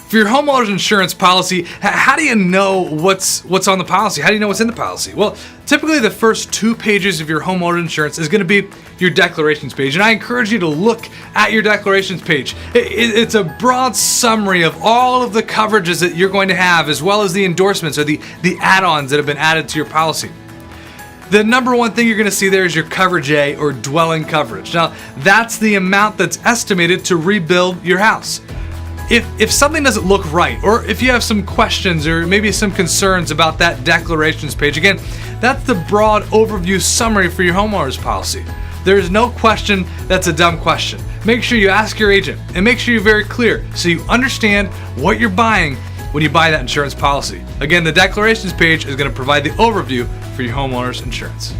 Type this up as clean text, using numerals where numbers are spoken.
For your homeowner's insurance policy, how do you know what's on the policy? How do you know what's in the policy? Well, typically the first 2 pages of your homeowner insurance is going to be your declarations page, and I encourage you to look at your declarations page. It's a broad summary of all of the coverages that you're going to have, as well as the endorsements or the add-ons that have been added to your policy. The number one thing you're going to see there is your coverage A, or dwelling coverage. Now, that's the amount that's estimated to rebuild your house. If something doesn't look right, or if you have some questions or maybe some concerns about that declarations page, again, that's the broad overview summary for your homeowner's policy. There's no question that's a dumb question. Make sure you ask your agent, and make sure you're very clear so you understand what you're buying when you buy that insurance policy. Again, the declarations page is going to provide the overview for your homeowner's insurance.